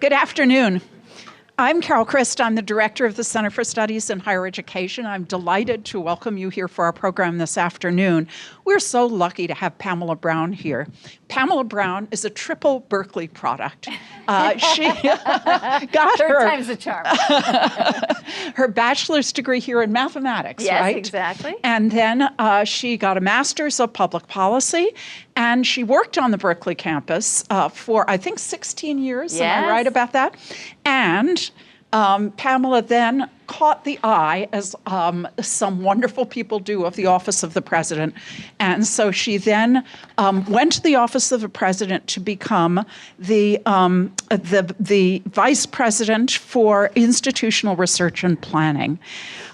Good afternoon. I'm Carol Christ. I'm the director of the Center for Studies in Higher Education. I'm delighted to welcome you here for our program this afternoon. We're so lucky to have Pamela Brown here. Pamela Brown is a triple Berkeley product. She got Third time's the charm. her bachelor's degree here in mathematics, yes, right? Exactly. And then she got a master's of public policy, and she worked on the Berkeley campus for, I think, 16 years. Yes. Am I right about that? And Pamela then caught the eye, as some wonderful people do, of the Office of the President. And so she then went to the Office of the President to become the Vice President for Institutional Research and Planning.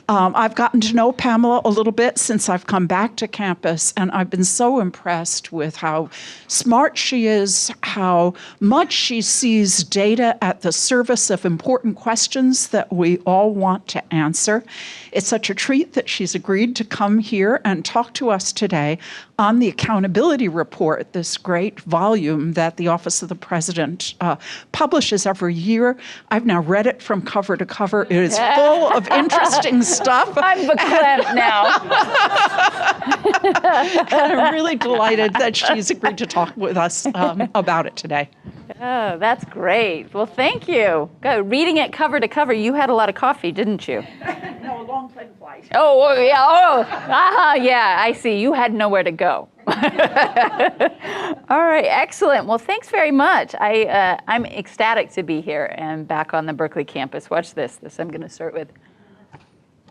I've gotten to know Pamela a little bit since I've come back to campus, and I've been so impressed with how smart she is, how much she sees data at the service of important questions that we all want to answer. It's such a treat that she's agreed to come here and talk to us today on the Accountability Report, this great volume that the Office of the President publishes every year. I've now read it from cover to cover. It is full of interesting stuff. I'm verklempt now. And I'm really delighted that she's agreed to talk with us about it today. Oh, that's great. Well, thank you. Good. Reading it cover to cover, you had a lot of coffee, didn't you? No, a long plane flight. Oh, yeah. Oh, yeah, I see. You had nowhere to go. All right, excellent. Well, thanks very much. I'm ecstatic to be here and back on the Berkeley campus. Watch this. This I'm going to start with.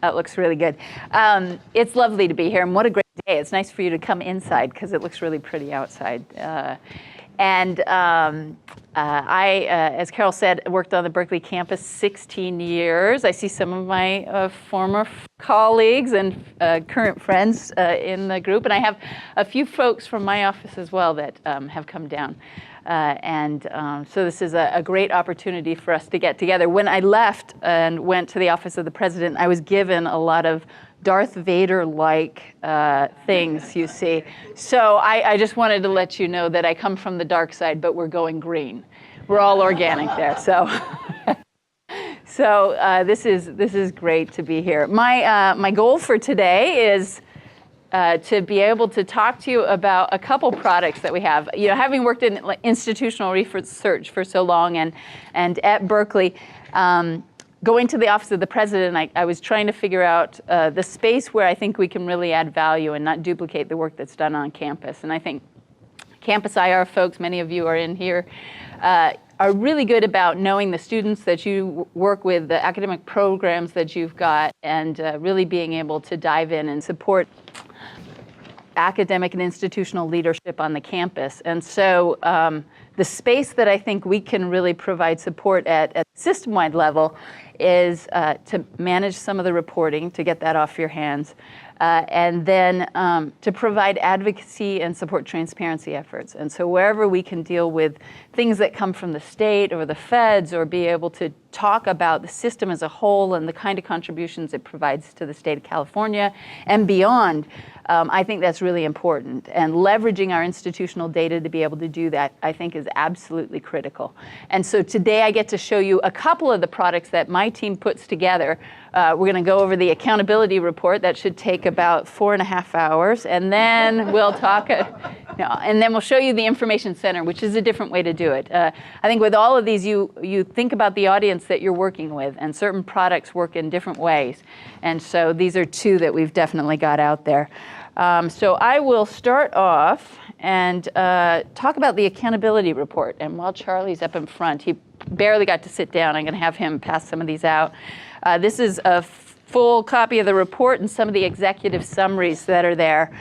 That looks really good. It's lovely to be here, and what a great day. It's nice for you to come inside because it looks really pretty outside. I, as Carol said, worked on the Berkeley campus 16 years. I see some of my former colleagues and current friends in the group, and I have a few folks from my office as well that have come down. So this is a great opportunity for us to get together. When I left and went to the Office of the President, I was given a lot of Darth Vader-like things, you see. So I just wanted to let you know that I come from the dark side, but we're going green. We're all organic there, so. This is great to be here. My goal for today is to be able to talk to you about a couple products that we have. You know, having worked in institutional research for so long and at Berkeley, going to the Office of the President, I was trying to figure out the space where I think we can really add value and not duplicate the work that's done on campus. And I think campus IR folks, many of you are in here, are really good about knowing the students that you work with, the academic programs that you've got, and really being able to dive in and support academic and institutional leadership on the campus. And so the space that I think we can really provide support at system-wide level is to manage some of the reporting, to get that off your hands, and then to provide advocacy and support transparency efforts. And so wherever we can deal with things that come from the state or the feds, or be able to talk about the system as a whole and the kind of contributions it provides to the state of California and beyond, I think that's really important. And leveraging our institutional data to be able to do that, I think, is absolutely critical. And so today I get to show you a couple of the products that my team puts together. We're going to go over the accountability report. That should take about 4.5 hours. And then we'll talk, and then we'll show you the information center, which is a different way to do it. I think with all of these, you think about the audience that you're working with, and certain products work in different ways. And so these are two that we've definitely got out there. So I will start off and talk about the accountability report. And while Charlie's up in front, he barely got to sit down. I'm going to have him pass some of these out. This is a full copy of the report and some of the executive summaries that are there.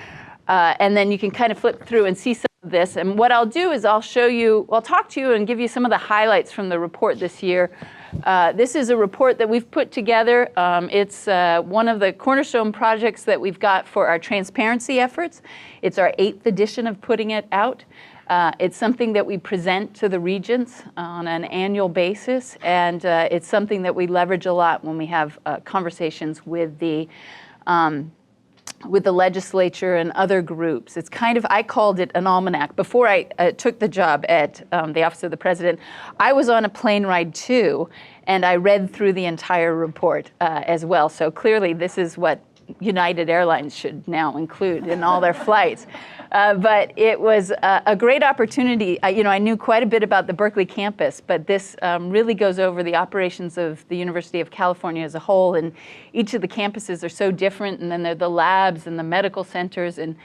And then you can kind of flip through and see some of this. And what I'll do is I'll talk to you and give you some of the highlights from the report this year. This is a report that we've put together. It's one of the cornerstone projects that we've got for our transparency efforts. It's our 8th edition of putting it out. It's something that we present to the regents on an annual basis, and it's something that we leverage a lot when we have conversations with the with the legislature and other groups. It's kind of, I called it an almanac. Before I took the job at the Office of the President, I was on a plane ride too, and I read through the entire report as well. So clearly this is what United Airlines should now include in all their flights. But it was a great opportunity. I knew quite a bit about the Berkeley campus, but this really goes over the operations of the University of California as a whole. And each of the campuses are so different, and then there are the labs and the medical centers. And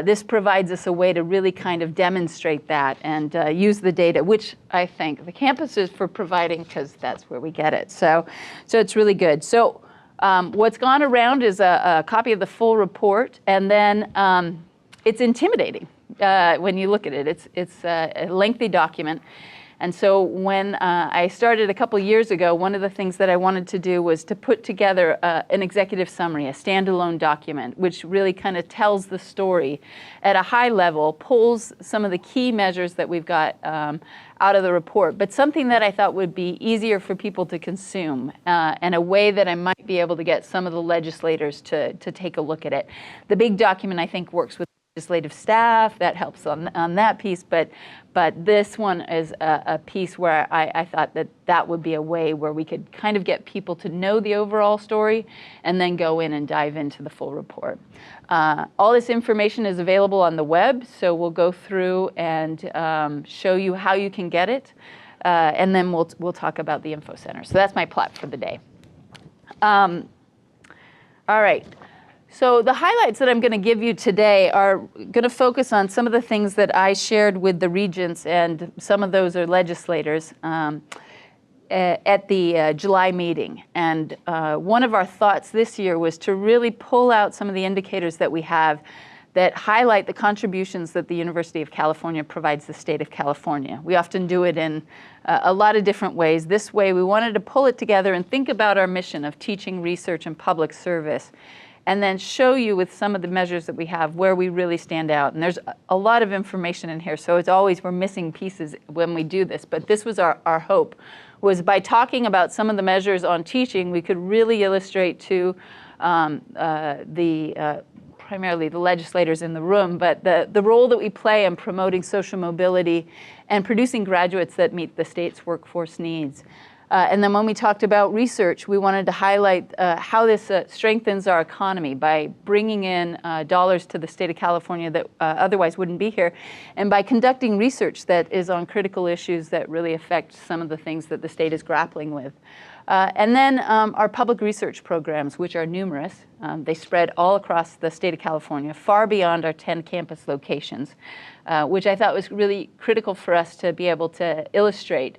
this provides us a way to really kind of demonstrate that and use the data, which I thank the campuses for providing, because that's where we get it. So it's really good. So what's gone around is a copy of the full report, and then it's intimidating when you look at it. It's a lengthy document. And so when I started a couple years ago, one of the things that I wanted to do was to put together an executive summary, a standalone document, which really kind of tells the story at a high level, pulls some of the key measures that we've got out of the report, but something that I thought would be easier for people to consume, and a way that I might be able to get some of the legislators to take a look at it. The big document, I think, works with legislative staff. That helps on that piece, but this one is a piece where I thought that would be a way where we could kind of get people to know the overall story and then go in and dive into the full report. All this information is available on the web, so we'll go through and show you how you can get it, and then we'll talk about the info center. So that's my plot for the day. All right. So the highlights that I'm going to give you today are going to focus on some of the things that I shared with the regents, and some of those are legislators at the July meeting. And one of our thoughts this year was to really pull out some of the indicators that we have that highlight the contributions that the University of California provides the state of California. We often do it in a lot of different ways. This way, we wanted to pull it together and think about our mission of teaching, research, and public service, and then show you with some of the measures that we have where we really stand out. And there's a lot of information in here, so it's always we're missing pieces when we do this. But this was our hope, was by talking about some of the measures on teaching, we could really illustrate to primarily the legislators in the room, but the role that we play in promoting social mobility and producing graduates that meet the state's workforce needs. And then when we talked about research, we wanted to highlight how this strengthens our economy by bringing in dollars to the state of California that otherwise wouldn't be here, and by conducting research that is on critical issues that really affect some of the things that the state is grappling with. And then our public research programs, which are numerous. They spread all across the state of California, far beyond our 10 campus locations, which I thought was really critical for us to be able to illustrate,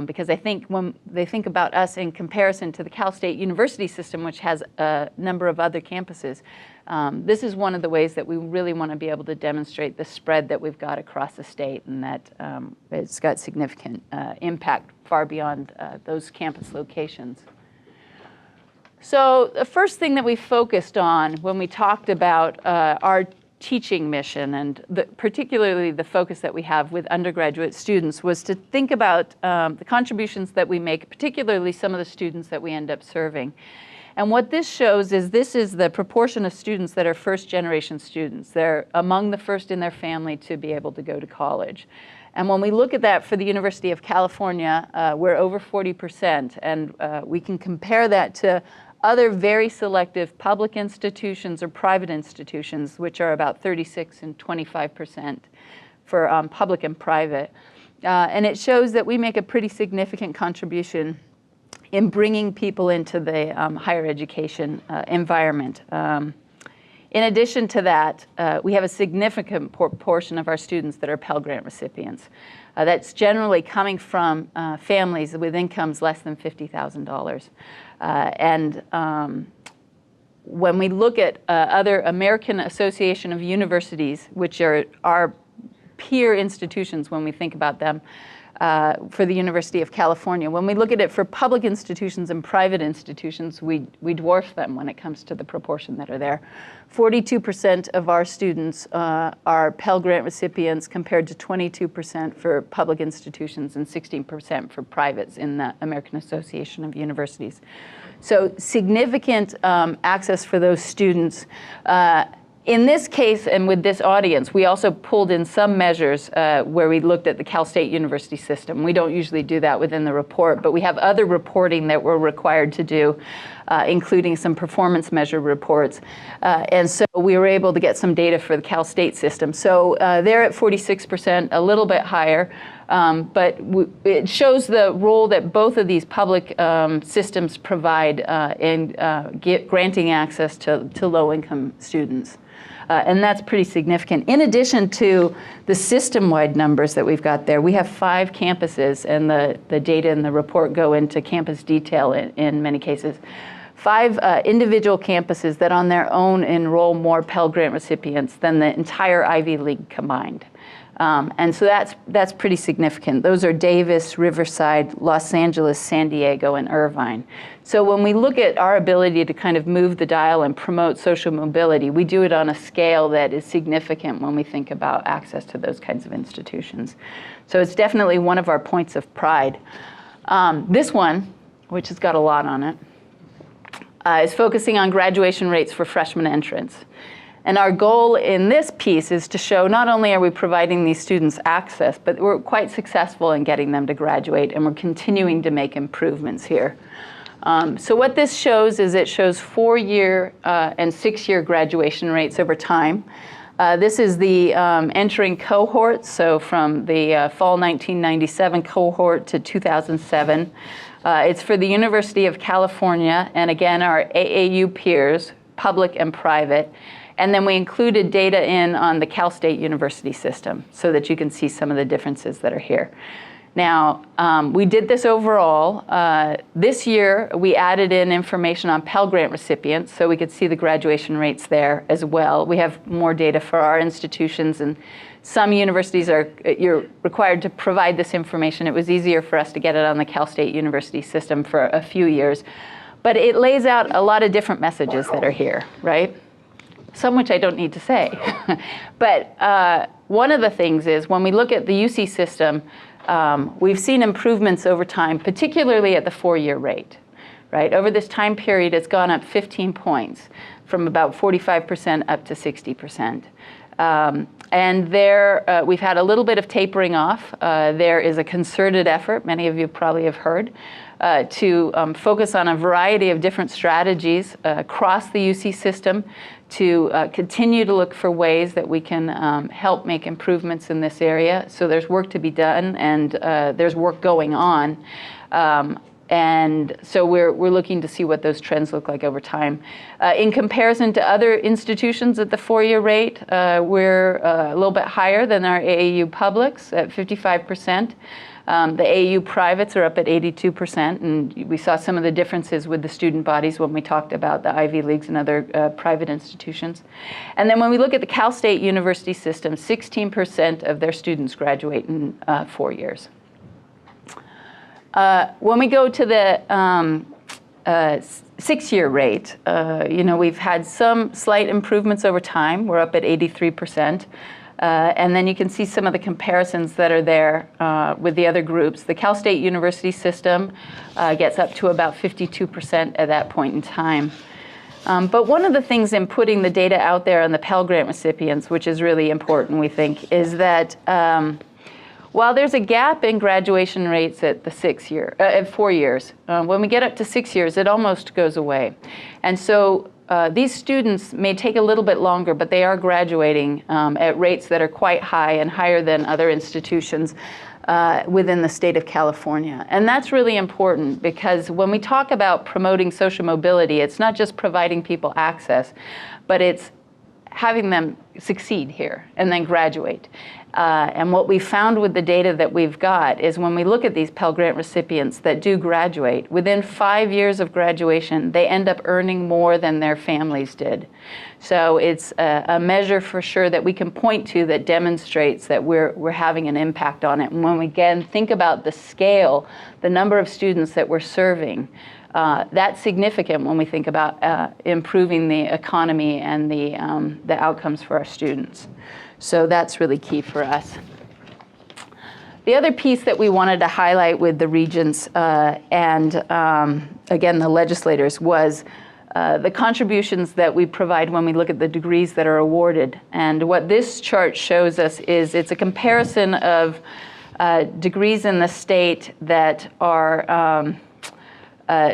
because I think when they think about us in comparison to the Cal State University system, which has a number of other campuses, this is one of the ways that we really want to be able to demonstrate the spread that we've got across the state, and that it's got significant impact far beyond those campus locations. So the first thing that we focused on when we talked about our teaching mission, and particularly the focus that we have with undergraduate students, was to think about the contributions that we make, particularly some of the students that we end up serving. And what this shows is this is the proportion of students that are first-generation students. They're among the first in their family to be able to go to college. And when we look at that for the University of California, we're over 40%, and we can compare that to other very selective public institutions or private institutions, which are about 36 and 25% for public and private. And it shows that we make a pretty significant contribution in bringing people into the higher education environment. In addition to that, we have a significant portion of our students that are Pell Grant recipients. That's generally coming from families with incomes less than $50,000. When we look at other American Association of Universities, which are our peer institutions when we think about them, for the University of California. When we look at it for public institutions and private institutions, we dwarf them when it comes to the proportion that are there. 42% of our students are Pell Grant recipients compared to 22% for public institutions and 16% for privates in the American Association of Universities. So significant access for those students. In this case, and with this audience, we also pulled in some measures where we looked at the Cal State University system. We don't usually do that within the report, but we have other reporting that we're required to do, including some performance measure reports. And so we were able to get some data for the Cal State system. So they're at 46%, a little bit higher. But it shows the role that both of these public systems provide in granting access to low-income students. And that's pretty significant. In addition to the system-wide numbers that we've got there, we have 5 campuses, and the data in the report go into campus detail in many cases. 5 individual campuses that on their own enroll more Pell Grant recipients than the entire Ivy League combined. And so that's pretty significant. Those are Davis, Riverside, Los Angeles, San Diego, and Irvine. So when we look at our ability to kind of move the dial and promote social mobility, we do it on a scale that is significant when we think about access to those kinds of institutions. So it's definitely one of our points of pride. This one, which has got a lot on it, is focusing on graduation rates for freshman entrants. And our goal in this piece is to show not only are we providing these students access, but we're quite successful in getting them to graduate, and we're continuing to make improvements here. So what this shows is it shows 4-year and 6-year graduation rates over time. This is the entering cohort, so from the fall 1997 cohort to 2007. It's for the University of California, and again, our AAU peers, public and private. And then we included data in on the Cal State University system so that you can see some of the differences that are here. Now, we did this overall. This year, we added in information on Pell Grant recipients so we could see the graduation rates there as well. We have more data for our institutions, and some universities you're required to provide this information. It was easier for us to get it on the Cal State University system for a few years. But it lays out a lot of different messages that are here, right? Some which I don't need to say. But one of the things is when we look at the UC system, we've seen improvements over time, particularly at the 4-year rate, right? Over this time period, it's gone up 15 points from about 45% up to 60%. And there, we've had a little bit of tapering off. There is a concerted effort, many of you probably have heard, to focus on a variety of different strategies across the UC system to continue to look for ways that we can help make improvements in this area. So there's work to be done, and there's work going on. And so we're looking to see what those trends look like over time. In comparison to other institutions at the 4-year rate, we're a little bit higher than our AAU publics at 55%. The AAU privates are up at 82%, and we saw some of the differences with the student bodies when we talked about the Ivy Leagues and other private institutions. And then when we look at the Cal State University system, 16% of their students graduate in 4 years. When we go to the 6-year rate, we've had some slight improvements over time. We're up at 83%. And then you can see some of the comparisons that are there with the other groups. The Cal State University system gets up to about 52% at that point in time. But one of the things in putting the data out there on the Pell Grant recipients, which is really important, we think, is that while there's a gap in graduation rates at the 4 years, when we get up to 6 years, it almost goes away. And so these students may take a little bit longer, but they are graduating at rates that are quite high and higher than other institutions within the state of California. And that's really important because when we talk about promoting social mobility, it's not just providing people access, but it's having them succeed here and then graduate. And what we found with the data that we've got is when we look at these Pell Grant recipients that do graduate, within 5 years of graduation, they end up earning more than their families did. So it's a measure for sure that we can point to that demonstrates that we're having an impact on it. And when we again think about the scale, the number of students that we're serving, that's significant when we think about improving the economy and the outcomes for our students. So that's really key for us. The other piece that we wanted to highlight with the regents and again the legislators was the contributions that we provide when we look at the degrees that are awarded. And what this chart shows us is it's a comparison of degrees in the state that are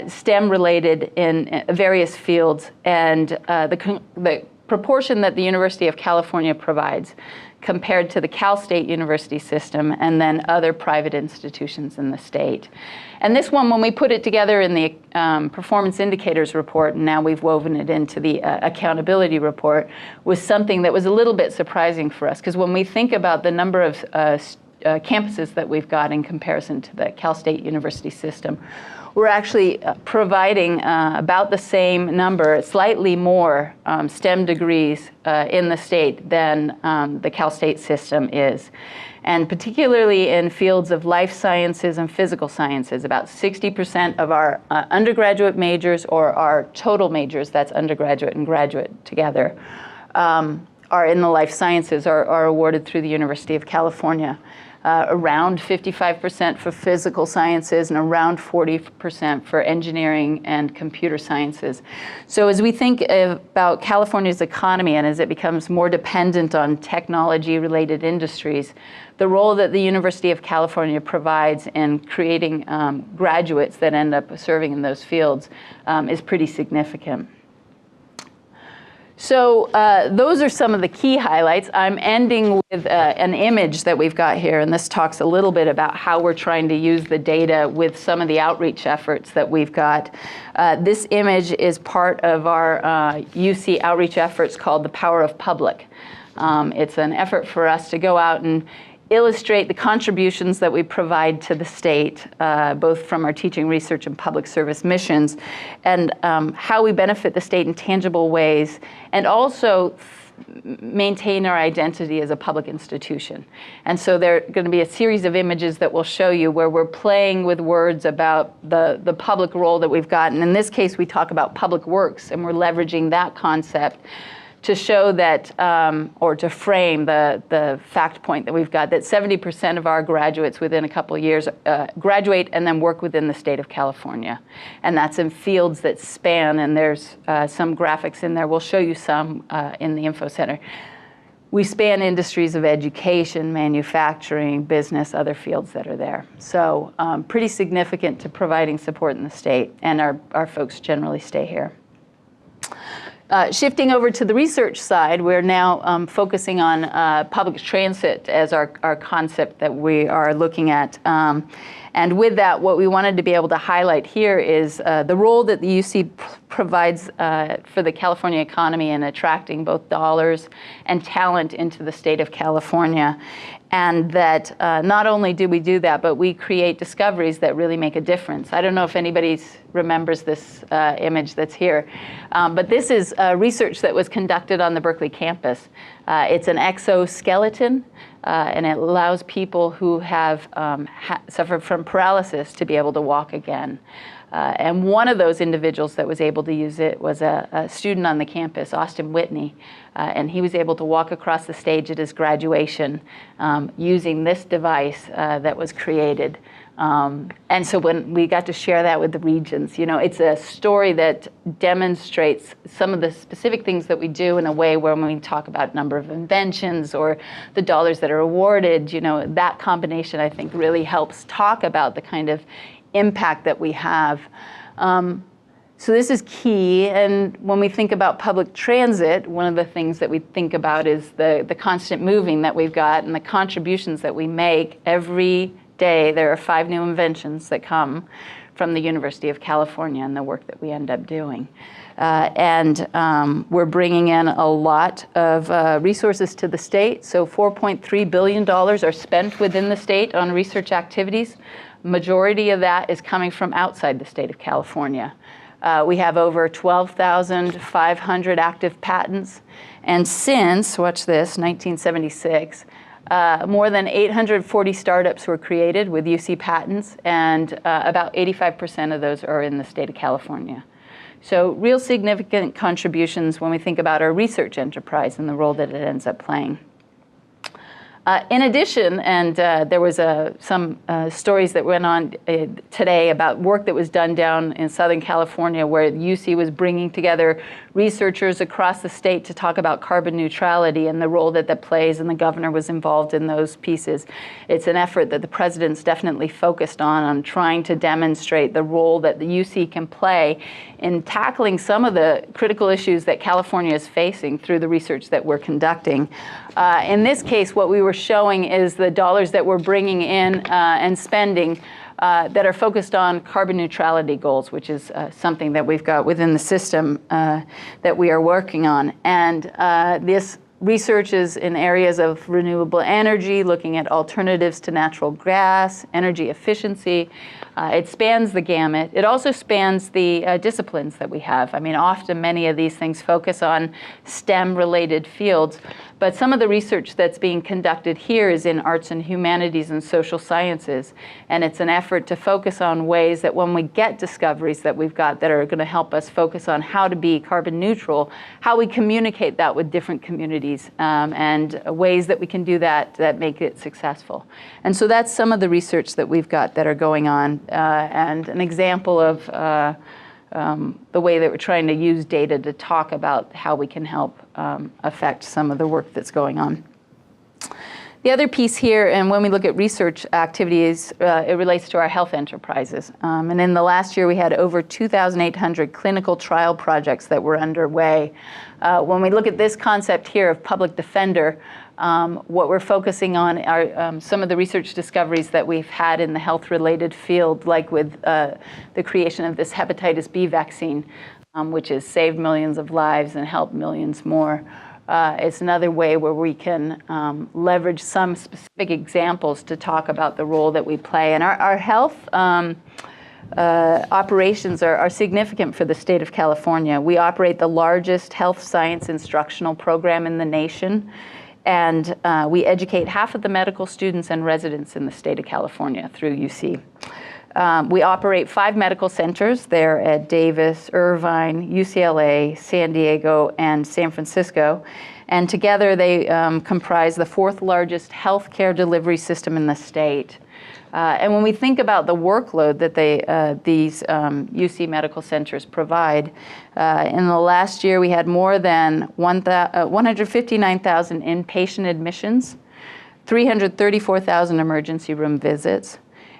STEM related in various fields, and the proportion that the University of California provides compared to the Cal State University system and then other private institutions in the state. And this one, when we put it together in the performance indicators report, and now we've woven it into the accountability report, was something that was a little bit surprising for us, because when we think about the number of campuses that we've got in comparison to the Cal State University system, we're actually providing about the same number, slightly more STEM degrees in the state than the Cal State system is. And particularly in fields of life sciences and physical sciences, about 60% of our undergraduate majors, or our total majors, that's undergraduate and graduate together, are in the life sciences, are awarded through the University of California. Around 55% for physical sciences and around 40% for engineering and computer sciences. So as we think about California's economy and as it becomes more dependent on technology-related industries, the role that the University of California provides in creating graduates that end up serving in those fields is pretty significant. So those are some of the key highlights. I'm ending with an image that we've got here, and this talks a little bit about how we're trying to use the data with some of the outreach efforts that we've got. This image is part of our UC outreach efforts called The Power of Public. It's an effort for us to go out and illustrate the contributions that we provide to the state, both from our teaching, research, and public service missions, and how we benefit the state in tangible ways, and also maintain our identity as a public institution. And so there are going to be a series of images that will show you where we're playing with words about the public role that we've got. And in this case, we talk about public works, and we're leveraging that concept to show that, or to frame the fact point that we've got, that 70% of our graduates within a couple of years graduate and then work within the state of California. And that's in fields that span, and there's some graphics in there. We'll show you some in the info center. We span industries of education, manufacturing, business, other fields that are there. So pretty significant to providing support in the state, and our folks generally stay here. Shifting over to the research side, we're now focusing on public transit as our concept that we are looking at. And with that, what we wanted to be able to highlight here is the role that the UC provides for the California economy in attracting both dollars and talent into the state of California. And that not only do we do that, but we create discoveries that really make a difference. I don't know if anybody remembers this image that's here, but this is research that was conducted on the Berkeley campus. It's an exoskeleton, and it allows people who have suffered from paralysis to be able to walk again. And one of those individuals that was able to use it was a student on the campus, Austin Whitney, and he was able to walk across the stage at his graduation using this device that was created. And so when we got to share that with the regents, you know, it's a story that demonstrates some of the specific things that we do in a way where when we talk about number of inventions or the dollars that are awarded, you know, that combination I think really helps talk about the kind of impact that we have. So this is key, and when we think about public transit, one of the things that we think about is the constant moving that we've got and the contributions that we make every day. There are 5 new inventions that come from the University of California and the work that we end up doing. We're bringing in a lot of resources to the state. So $4.3 billion are spent within the state on research activities. Majority of that is coming from outside the state of California. We have over 12,500 active patents. And since, watch this, 1976, more than 840 startups were created with UC patents, and about 85% of those are in the state of California. So real significant contributions when we think about our research enterprise and the role that it ends up playing. In addition, and there was some stories that went on today about work that was done down in Southern California where UC was bringing together researchers across the state to talk about carbon neutrality and the role that that plays, and the governor was involved in those pieces. It's an effort that the president's definitely focused on trying to demonstrate the role that the UC can play in tackling some of the critical issues that California is facing through the research that we're conducting. In this case, what we were showing is the dollars that we're bringing in and spending that are focused on carbon neutrality goals, which is something that we've got within the system that we are working on. And this research is in areas of renewable energy, looking at alternatives to natural gas, energy efficiency. It spans the gamut. It also spans the disciplines that we have. I mean, often many of these things focus on STEM-related fields, but some of the research that's being conducted here is in arts and humanities and social sciences, and it's an effort to focus on ways that when we get discoveries that we've got that are going to help us focus on how to be carbon neutral, how we communicate that with different communities, and ways that we can do that make it successful. And so that's some of the research that we've got that are going on, and an example of the way that we're trying to use data to talk about how we can help affect some of the work that's going on. The other piece here, and when we look at research activities, it relates to our health enterprises. And in the last year, we had over 2,800 clinical trial projects that were underway. When we look at this concept here of public defender, what we're focusing on are some of the research discoveries that we've had in the health-related field, like with the creation of this hepatitis B vaccine, which has saved millions of lives and helped millions more. It's another way where we can leverage some specific examples to talk about the role that we play. And our health operations are significant for the state of California. We operate the largest health science instructional program in the nation. And we educate half of the medical students and residents in the state of California through UC. We operate 5 medical centers. They're at Davis, Irvine, UCLA, San Diego, and San Francisco. And together they comprise the 4th largest healthcare delivery system in the state. And when we think about the workload that these UC medical centers provide, in the last year we had more than 159,000 inpatient admissions, 334,000 emergency room visits,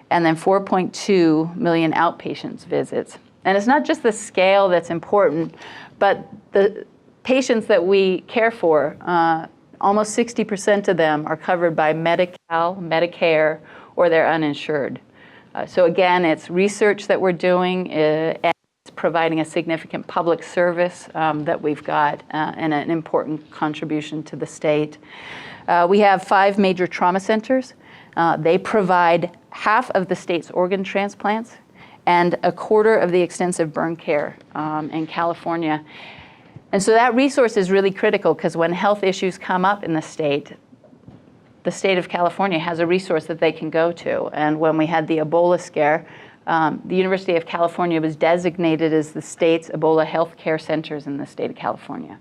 and then 4.2 million outpatient visits. And it's not just the scale that's important, but the patients that we care for, almost 60% of them are covered by Medi-Cal, Medicare, or they're uninsured. So again, it's research that we're doing, and it's providing a significant public service that we've got, and an important contribution to the state. We have 5 major trauma centers. They provide half of the state's organ transplants and a quarter of the extensive burn care in California. And so that resource is really critical because when health issues come up in the state of California has a resource that they can go to. And when we had the Ebola scare, the University of California was designated as the state's Ebola health care centers in the state of California.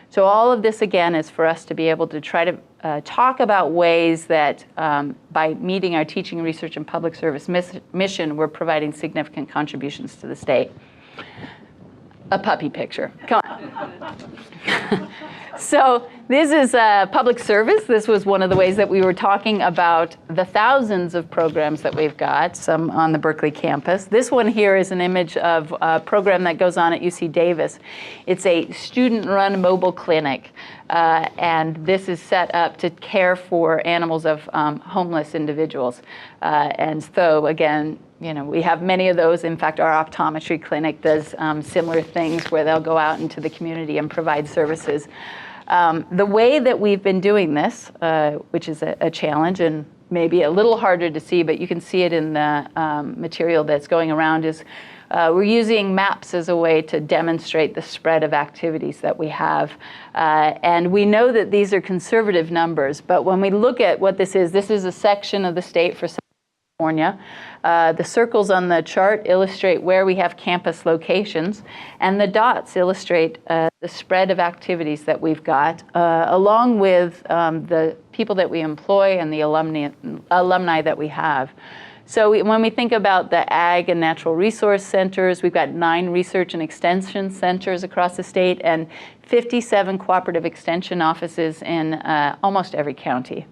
So all of this, again, is for us to be able to try to talk about ways that by meeting our teaching, research, and public service mission, we're providing significant contributions to the state. A puppy picture. Come on. So this is public service. This was one of the ways that we were talking about the thousands of programs that we've got, some on the Berkeley campus. This one here is an image of a program that goes on at UC Davis. It's a student-run mobile clinic, and this is set up to care for animals of homeless individuals. And so, again, we have many of those. In fact, our optometry clinic does similar things where they'll go out into the community and provide services. The way that we've been doing this, which is a challenge and maybe a little harder to see, but you can see it in the material that's going around, is we're using maps as a way to demonstrate the spread of activities that we have. And we know that these are conservative numbers, but when we look at what this is a section of the state for California. The circles on the chart illustrate where we have campus locations, and the dots illustrate the spread of activities that we've got, along with the people that we employ and the alumni that we have. So when we think about the ag and natural resource centers, we've got 9 research and extension centers across the state and 57 cooperative extension offices in almost every county.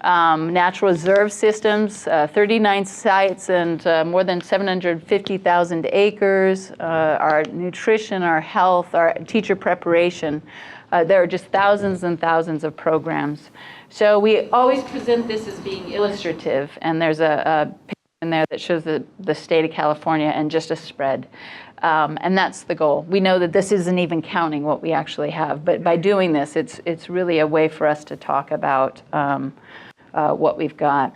Natural reserve systems, 39 sites and more than 750,000 acres. Our nutrition, our health, our teacher preparation. There are just thousands and thousands of programs. So we always present this as being illustrative, and there's a picture in there that shows the state of California and just a spread. And that's the goal. We know that this isn't even counting what we actually have, but by doing this, it's really a way for us to talk about what we've got.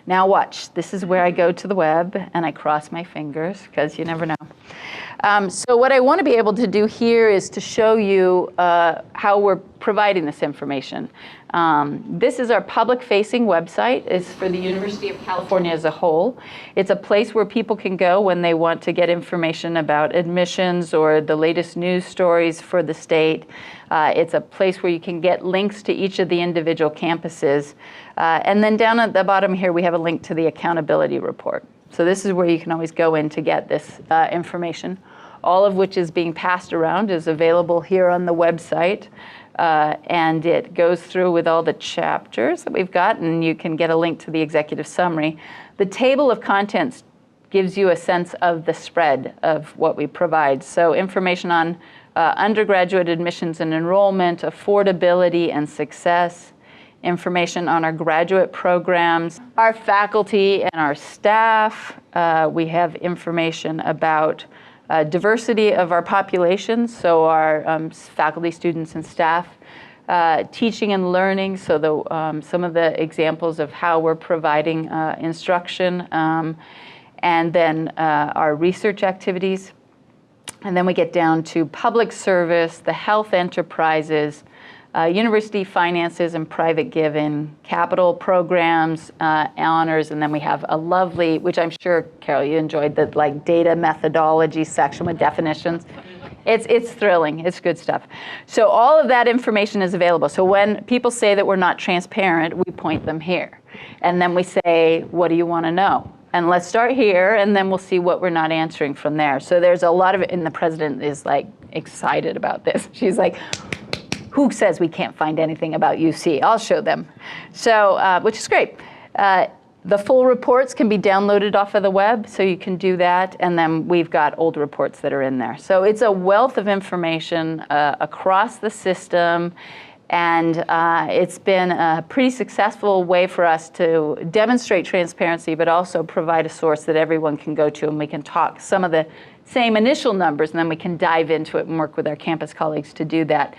Now watch, this is where I go to the web and I cross my fingers because you never know. So what I want to be able to do here is to show you how we're providing this information. This is our public-facing website. It's for the University of California as a whole. It's a place where people can go when they want to get information about admissions or the latest news stories for the state. It's a place where you can get links to each of the individual campuses. And then down at the bottom here, we have a link to the accountability report. So this is where you can always go in to get this information. All of which is being passed around is available here on the website. And it goes through with all the chapters that we've got, and you can get a link to the executive summary. The table of contents gives you a sense of the spread of what we provide. So information on undergraduate admissions and enrollment, affordability and success, information on our graduate programs, our faculty and our staff. We have information about diversity of our population, so our faculty, students, and staff. Teaching and learning, so some of the examples of how we're providing instruction, and then our research activities. And then we get down to public service, the health enterprises, university finances and private giving, capital programs, honors, and then we have a lovely, which I'm sure, Carol, you enjoyed, the data methodology section with definitions. It's thrilling. It's good stuff. So all of that information is available. So when people say that we're not transparent, we point them here. And then we say, what do you want to know? And let's start here, and then we'll see what we're not answering from there. So there's a lot of it, and the president is excited about this. She's like, who says we can't find anything about UC? I'll show them. So, which is great. The full reports can be downloaded off of the web, so you can do that. And then we've got old reports that are in there. So it's a wealth of information across the system. And it's been a pretty successful way for us to demonstrate transparency, but also provide a source that everyone can go to, and we can talk some of the same initial numbers, and then we can dive into it and work with our campus colleagues to do that.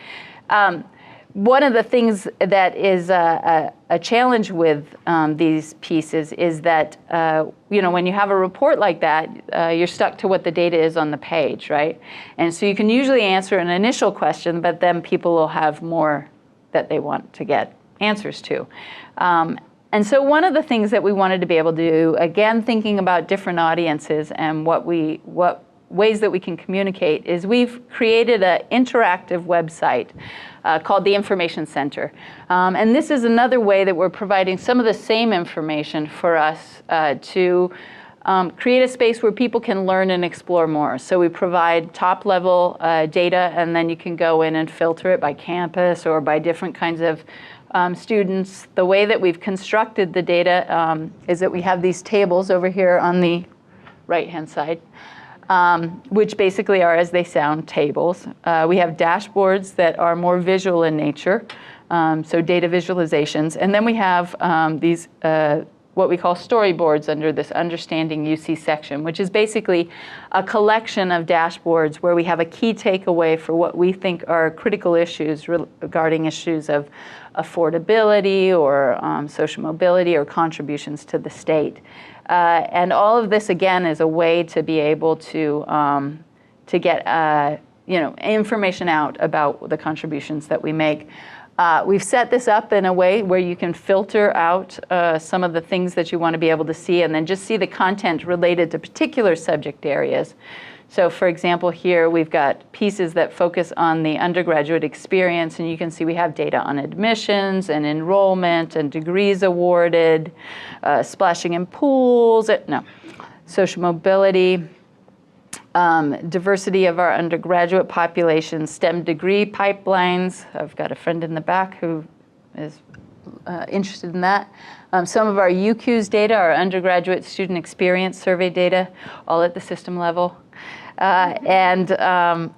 One of the things that is a challenge with these pieces is that, when you have a report like that, you're stuck to what the data is on the page, right? And so you can usually answer an initial question, but then people will have more that they want to get answers to. And so one of the things that we wanted to be able to do, again, thinking about different audiences and what ways that we can communicate, is we've created an interactive website called the Information Center. And this is another way that we're providing some of the same information for us to create a space where people can learn and explore more. So we provide top-level data, and then you can go in and filter it by campus or by different kinds of students. The way that we've constructed the data is that we have these tables over here on the right-hand side, which basically are, as they sound, tables. We have dashboards that are more visual in nature, so data visualizations. And then we have these what we call storyboards under this Understanding UC section, which is basically a collection of dashboards where we have a key takeaway for what we think are critical issues regarding issues of affordability or social mobility or contributions to the state. And all of this, again, is a way to be able to get information out about the contributions that we make. We've set this up in a way where you can filter out some of the things that you want to be able to see and then just see the content related to particular subject areas. So for example, here we've got pieces that focus on the undergraduate experience, and you can see we have data on admissions and enrollment and degrees awarded, splashing in pools, social mobility, diversity of our undergraduate population, STEM degree pipelines. I've got a friend in the back who is interested in that. Some of our UQs data, our undergraduate student experience survey data, all at the system level. And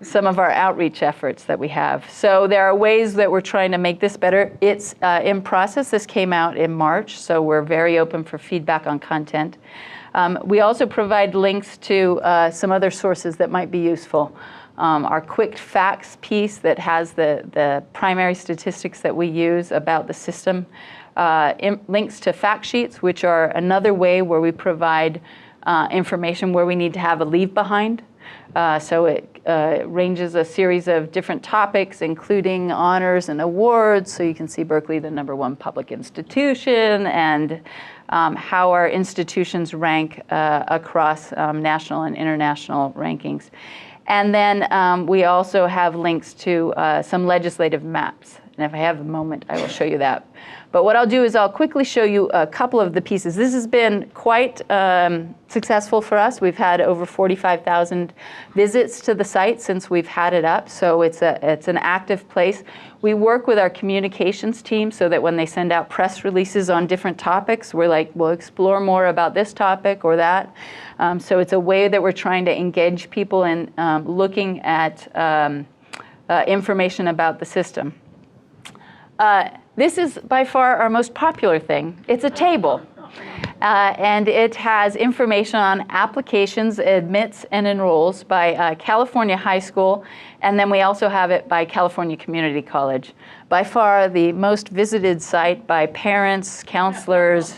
some of our outreach efforts that we have. So there are ways that we're trying to make this better. It's in process. This came out in March, so we're very open for feedback on content. We also provide links to some other sources that might be useful. Our quick facts piece that has the primary statistics that we use about the system. Links to fact sheets, which are another way where we provide information where we need to have a leave behind. So it ranges a series of different topics, including honors and awards. So you can see Berkeley, the #1 public institution, and how our institutions rank across national and international rankings. And then we also have links to some legislative maps. And if I have a moment, I will show you that. But what I'll do is I'll quickly show you a couple of the pieces. This has been quite successful for us. We've had over 45,000 visits to the site since we've had it up, so it's an active place. We work with our communications team so that when they send out press releases on different topics, we're like, we'll explore more about this topic or that. So it's a way that we're trying to engage people in looking at information about the system. This is by far our most popular thing. It's a table. And it has information on applications, admits, and enrolls by California High School, and then we also have it by California Community College. By far the most visited site by parents, counselors,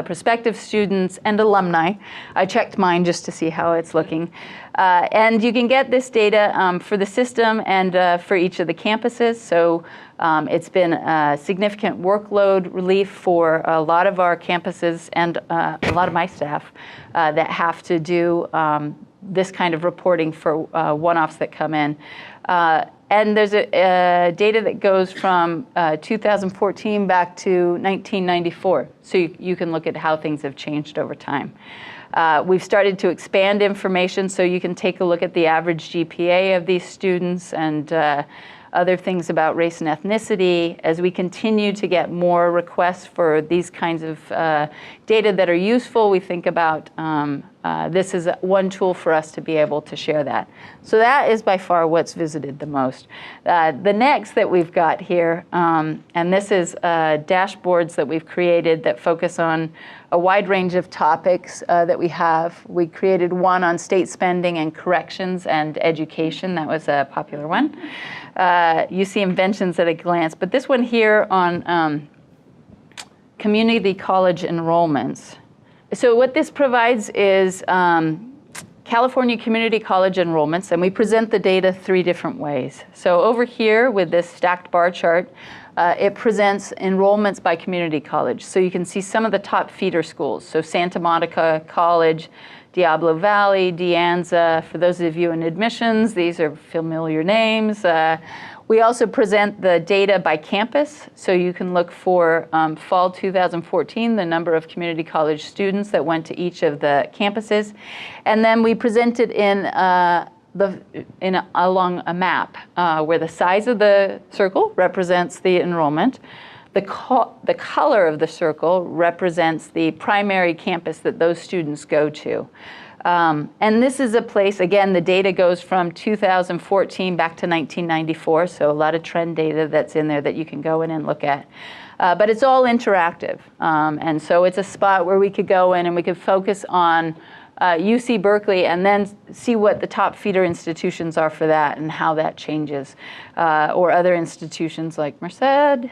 prospective students, and alumni. I checked mine just to see how it's looking. And you can get this data for the system and for each of the campuses. So it's been a significant workload relief for a lot of our campuses and a lot of my staff that have to do this kind of reporting for one-offs that come in. And there's a data that goes from 2014 back to 1994. So you can look at how things have changed over time. We've started to expand information so you can take a look at the average GPA of these students and other things about race and ethnicity. As we continue to get more requests for these kinds of data that are useful, we think about this is one tool for us to be able to share that. So that is by far what's visited the most. The next that we've got here, and this is dashboards that we've created that focus on a wide range of topics that we have. We created one on state spending and corrections and education. That was a popular one. You see inventions at a glance, but this one here on community college enrollments. So what this provides is California community college enrollments, and we present the data 3 different ways. So over here with this stacked bar chart, it presents enrollments by community college. So you can see some of the top feeder schools. So Santa Monica College, Diablo Valley, De Anza. For those of you in admissions, these are familiar names. We also present the data by campus. So you can look for fall 2014, the number of community college students that went to each of the campuses. And then we present it along a map where the size of the circle represents the enrollment. The color of the circle represents the primary campus that those students go to. And this is a place, again, the data goes from 2014 back to 1994, so a lot of trend data that's in there that you can go in and look at. But it's all interactive. And so it's a spot where we could go in and we could focus on UC Berkeley and then see what the top feeder institutions are for that and how that changes, or other institutions like Merced,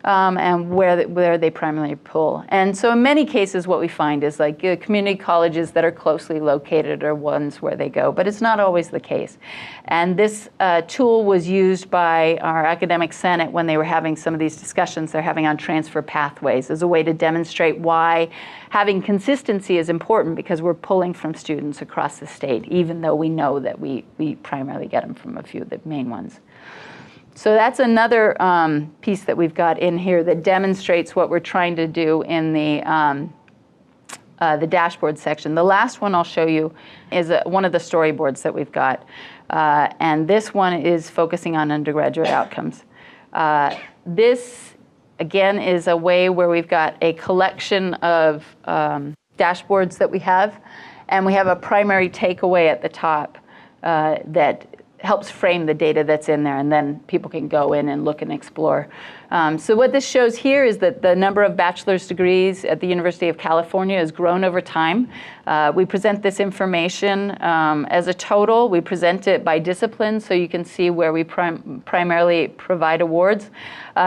and where they primarily pull. And so in many cases what we find is like community colleges that are closely located are ones where they go, but it's not always the case. And this tool was used by our academic senate when they were having some of these discussions they're having on transfer pathways as a way to demonstrate why having consistency is important, because we're pulling from students across the state, even though we know that we primarily get them from a few of the main ones. So that's another piece that we've got in here that demonstrates what we're trying to do in the dashboard section. The last one I'll show you is one of the storyboards that we've got. And this one is focusing on undergraduate outcomes. This, again, is a way where we've got a collection of dashboards that we have. And we have a primary takeaway at the top that helps frame the data that's in there, and then people can go in and look and explore. So what this shows here is that the number of bachelor's degrees at the University of California has grown over time. We present this information as a total. We present it by discipline, so you can see where we primarily provide awards.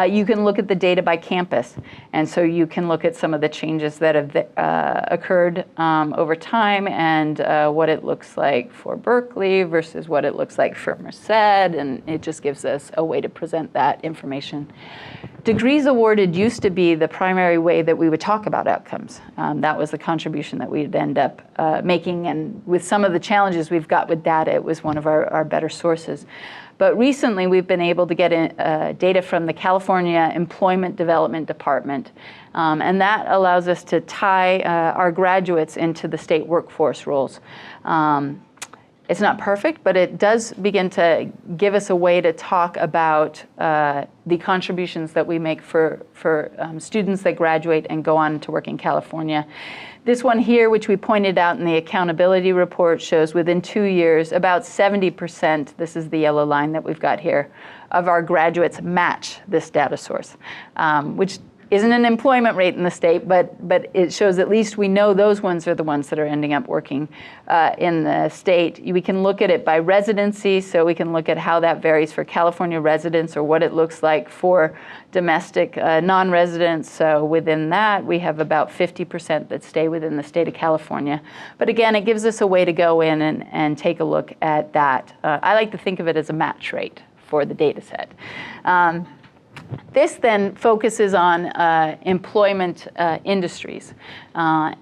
You can look at the data by campus, and so you can look at some of the changes that have occurred over time, and what it looks like for Berkeley versus what it looks like for Merced, and it just gives us a way to present that information. Degrees awarded used to be the primary way that we would talk about outcomes. That was the contribution that we'd end up making, and with some of the challenges we've got with data, it was one of our better sources. But recently, we've been able to get data from the California Employment Development Department, and that allows us to tie our graduates into the state workforce roles. It's not perfect, but it does begin to give us a way to talk about the contributions that we make for students that graduate and go on to work in California. This one here, which we pointed out in the accountability report, shows within 2 years, about 70%, this is the yellow line that we've got here, of our graduates match this data source, which isn't an employment rate in the state, but it shows at least we know those ones are the ones that are ending up working in the state. We can look at it by residency, so we can look at how that varies for California residents or what it looks like for domestic non-residents. So within that, we have about 50% that stay within the state of California. But again, it gives us a way to go in and take a look at that. I like to think of it as a match rate for the data set. This then focuses on employment industries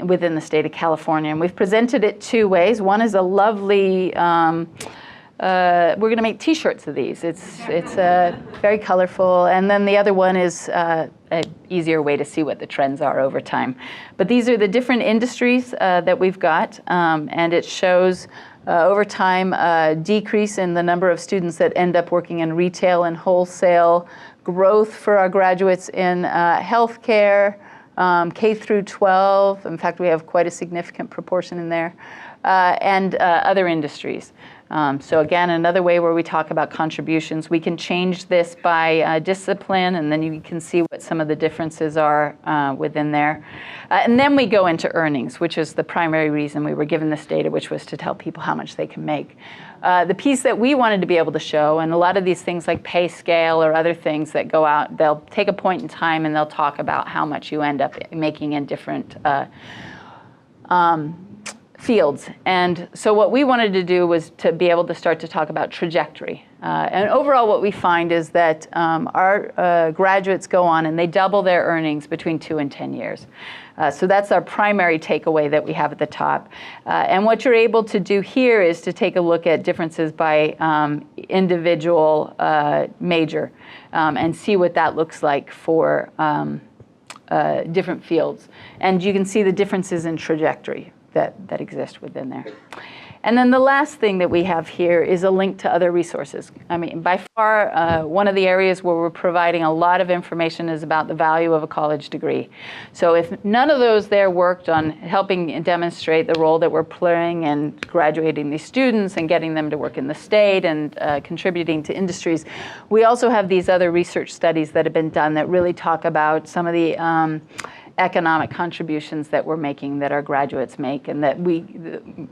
within the state of California. And we've presented it 2 ways. One is a lovely, we're going to make T-shirts of these. It's very colorful. And then the other one is an easier way to see what the trends are over time. But these are the different industries that we've got. And it shows over time a decrease in the number of students that end up working in retail and wholesale, growth for our graduates in healthcare, K through 12. In fact, we have quite a significant proportion in there, and other industries. So again, another way where we talk about contributions. We can change this by discipline, and then you can see what some of the differences are within there. And then we go into earnings, which is the primary reason we were given this data, which was to tell people how much they can make. The piece that we wanted to be able to show, and a lot of these things like pay scale or other things that go out, they'll take a point in time and they'll talk about how much you end up making in different fields. And so what we wanted to do was to be able to start to talk about trajectory. And overall what we find is that our graduates go on and they double their earnings between 2 and 10 years. So that's our primary takeaway that we have at the top. And what you're able to do here is to take a look at differences by individual major and see what that looks like for different fields. And you can see the differences in trajectory that exist within there. And then the last thing that we have here is a link to other resources. I mean, by far, one of the areas where we're providing a lot of information is about the value of a college degree. So if none of those there worked on helping and demonstrate the role that we're playing in graduating these students and getting them to work in the state and contributing to industries, we also have these other research studies that have been done that really talk about some of the economic contributions that we're making, that our graduates make, and that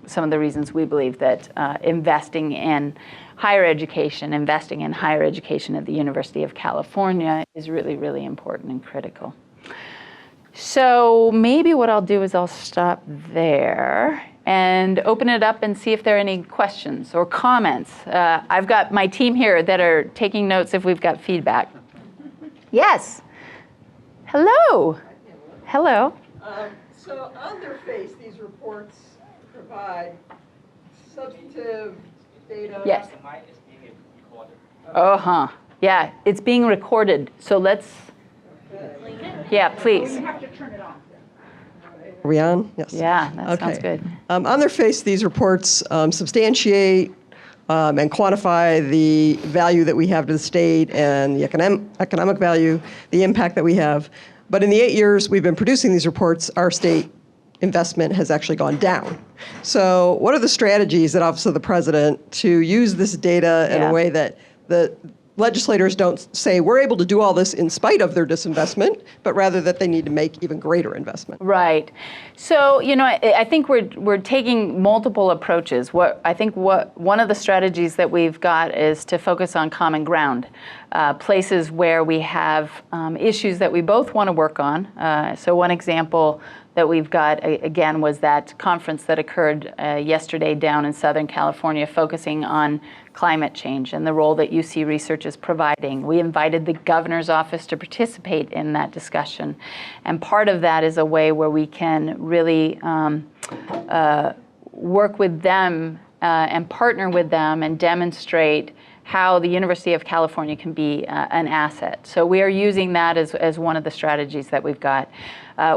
some of the reasons we believe that investing in higher education at the University of California is really, really important and critical. So maybe what I'll do is I'll stop there and open it up and see if there are any questions or comments. I've got my team here that are taking notes if we've got feedback. Yes. Hello. Hello. So on their face, these reports provide substantive data. Yes. Uh-huh. Yeah, it's being recorded. So let's, yeah, please. You have to turn it on. Are we on? Yes. Yeah, that sounds good. On their face, these reports substantiate and quantify the value that we have to the state and the economic value, the impact that we have. But in the 8 years we've been producing these reports, our state investment has actually gone down. So what are the strategies that Office of the President to use this data in a way that the legislators don't say we're able to do all this in spite of their disinvestment, but rather that they need to make even greater investment? Right. So, you know, I think we're taking multiple approaches. One of the strategies that we've got is to focus on common ground, places where we have issues that we both want to work on. So one example that we've got, again, was that conference that occurred yesterday down in Southern California, focusing on climate change and the role that UC research is providing. We invited the governor's office to participate in that discussion. And part of that is a way where we can really work with them and partner with them and demonstrate how the University of California can be an asset. So we are using that as one of the strategies that we've got.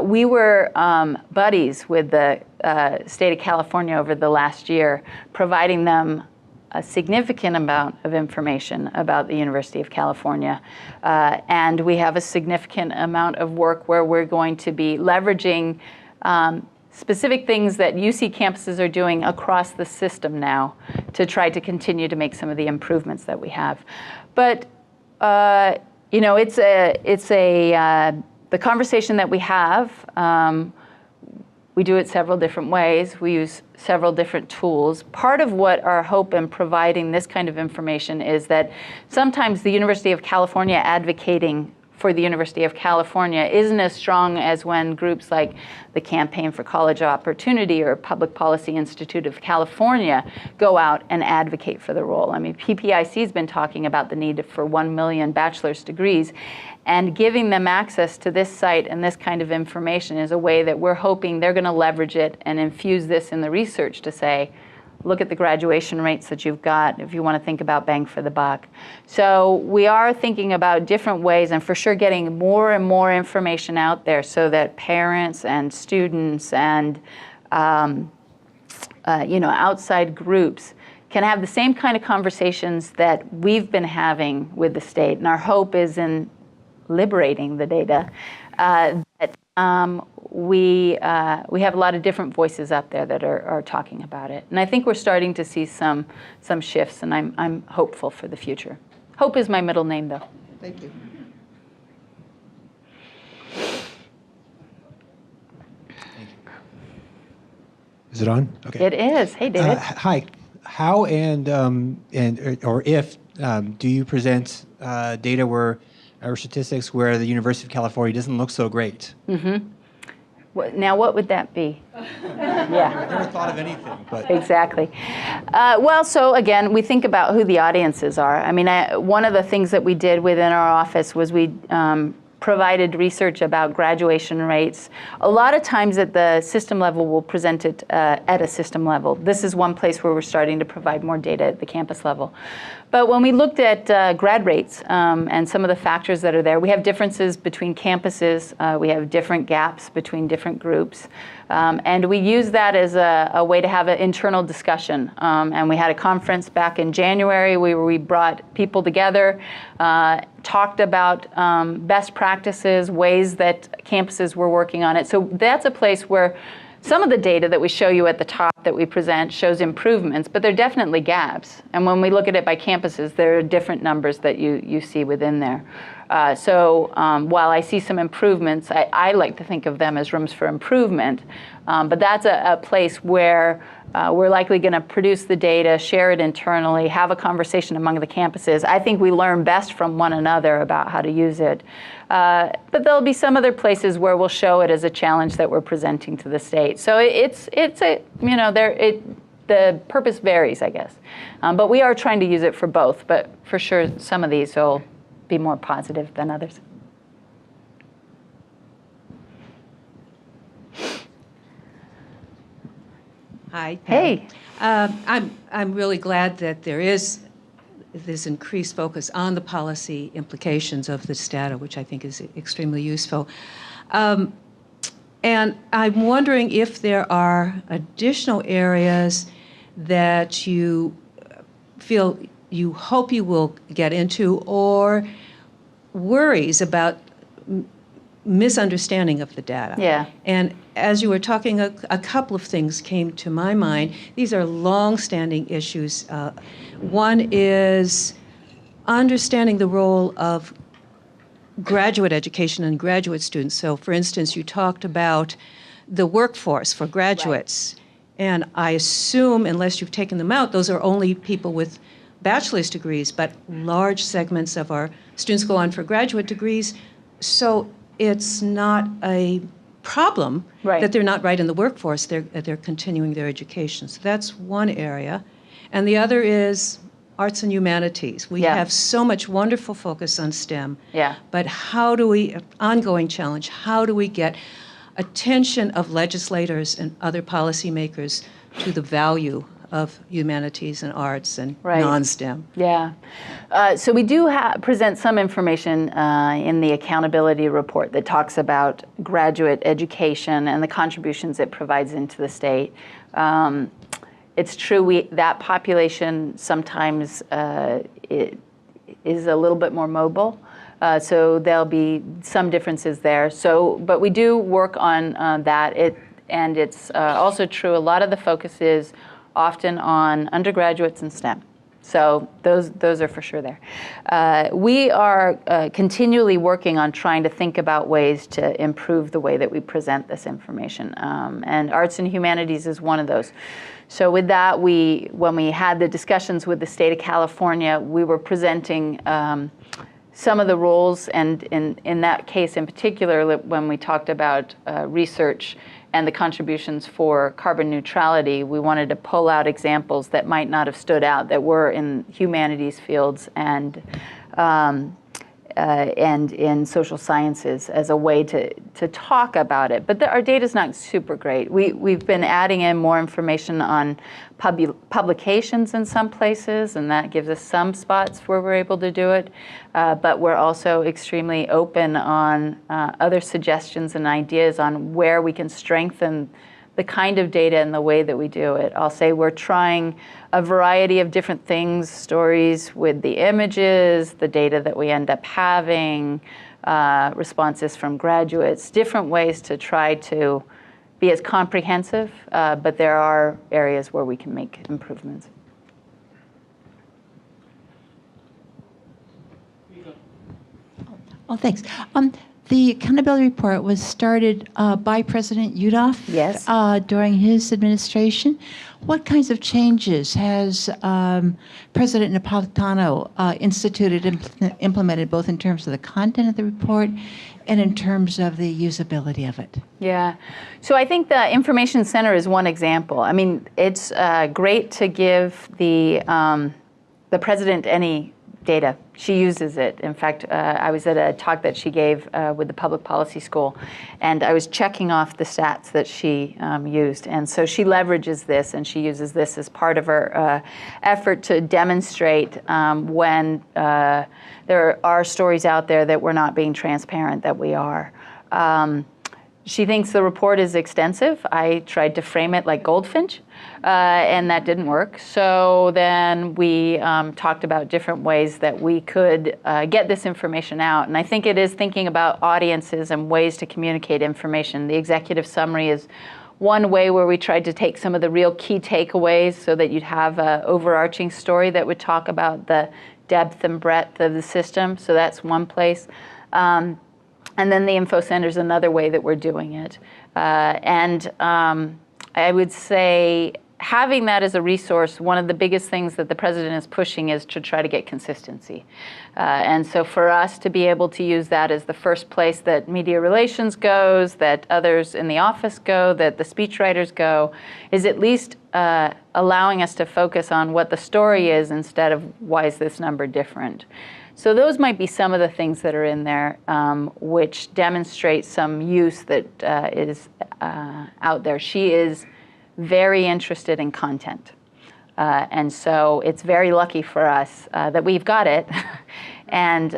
We were buddies with the state of California over the last year, providing them a significant amount of information about the University of California. And we have a significant amount of work where we're going to be leveraging specific things that UC campuses are doing across the system now to try to continue to make some of the improvements that we have. But you know, it's the conversation that we have. We do it several different ways. We use several different tools. Part of what our hope in providing this kind of information is that sometimes the University of California advocating for the University of California isn't as strong as when groups like the Campaign for College Opportunity or Public Policy Institute of California go out and advocate for the role. I mean, PPIC has been talking about the need for 1 million bachelor's degrees, and giving them access to this site and this kind of information is a way that we're hoping they're going to leverage it and infuse this in the research to say, look at the graduation rates that you've got if you want to think about bang for the buck. So we are thinking about different ways and for sure getting more and more information out there so that parents and students and you know, outside groups can have the same kind of conversations that we've been having with the state. And our hope is in liberating the data, that we have a lot of different voices out there that are talking about it. And I think we're starting to see some shifts, and I'm hopeful for the future. Hope is my middle name, though. Thank you. Is it on? Okay. It is. Hey, David. Hi. How or if do you present data where or statistics where the University of California doesn't look so great? Mm-hmm. Now, what would that be? Yeah. I've never thought of anything, but Exactly. Well, so again, we think about who the audiences are. I mean, one of the things that we did within our office was we provided research about graduation rates. A lot of times at the system level, we'll present it at a system level. This is one place where we're starting to provide more data at the campus level. But when we looked at grad rates and some of the factors that are there, we have differences between campuses. We have different gaps between different groups. And we use that as a way to have an internal discussion. And we had a conference back in January where we brought people together, talked about best practices, ways that campuses were working on it. So that's a place where some of the data that we show you at the top that we present shows improvements, but there are definitely gaps. And when we look at it by campuses, there are different numbers that you see within there. So while I see some improvements, I like to think of them as rooms for improvement. But that's a place where we're likely going to produce the data, share it internally, have a conversation among the campuses. I think we learn best from one another about how to use it. But there'll be some other places where we'll show it as a challenge that we're presenting to the state. So it's a, you know, the purpose varies, I guess. But we are trying to use it for both. But for sure, some of these will be more positive than others. Hi. Hey. I'm really glad that there is this increased focus on the policy implications of this data, which I think is extremely useful. And I'm wondering if there are additional areas that you feel you hope you will get into, or worries about misunderstanding of the data. Yeah. And as you were talking, a couple of things came to my mind. These are long-standing issues. One is understanding the role of graduate education and graduate students. So, for instance, you talked about the workforce for graduates. Right. And I assume, unless you've taken them out, those are only people with bachelor's degrees, but large segments of our students go on for graduate degrees. So it's not a problem that they're not right in the workforce. They're continuing their education. So that's one area. And the other is arts and humanities. We have so much wonderful focus on STEM. Yeah. But how do we, ongoing challenge, how do we get attention of legislators and other policymakers to the value of humanities and arts and non-STEM? Yeah. So we do present some information in the accountability report that talks about graduate education and the contributions it provides into the state. It's true that population sometimes it is a little bit more mobile. So there'll be some differences there. So, but we do work on that. And it's also true, a lot of the focus is often on undergraduates in STEM. So those are for sure there. We are continually working on trying to think about ways to improve the way that we present this information. And arts and humanities is one of those. So with that, when we had the discussions with the state of California, we were presenting some of the roles, and in that case in particular, when we talked about research and the contributions for carbon neutrality, we wanted to pull out examples that might not have stood out that were in humanities fields and in social sciences as a way to talk about it. But our data's not super great. We've been adding in more information on publications in some places, and that gives us some spots where we're able to do it. But we're also extremely open on other suggestions and ideas on where we can strengthen the kind of data and the way that we do it. I'll say we're trying a variety of different things, stories with the images, the data that we end up having, responses from graduates, different ways to try to be as comprehensive, but there are areas where we can make improvements. Oh, thanks. The accountability report was started by President Yudof during his administration. What kinds of changes has President Napolitano instituted and implemented, both in terms of the content of the report and in terms of the usability of it? Yeah. So I think the Information Center is one example. I mean, it's great to give the president any data. She uses it. In fact, I was at a talk that she gave with the public policy school, and I was checking off the stats that she used. And so she leverages this, and she uses this as part of her effort to demonstrate when there are stories out there that we're not being transparent, that we are. She thinks the report is extensive. I tried to frame it like Goldfinch, and that didn't work. So then we talked about different ways that we could get this information out. And I think it is thinking about audiences and ways to communicate information. The executive summary is one way where we tried to take some of the real key takeaways so that you'd have an overarching story that would talk about the depth and breadth of the system. So that's one place. And then the info center is another way that we're doing it. I would say having that as a resource, one of the biggest things that the president is pushing is to try to get consistency. And so for us to be able to use that as the first place that media relations goes, that others in the office go, that the speechwriters go, is at least allowing us to focus on what the story is instead of why is this number different. So those might be some of the things that are in there, which demonstrate some use that is out there. She is very interested in content. And so it's very lucky for us that we've got it, and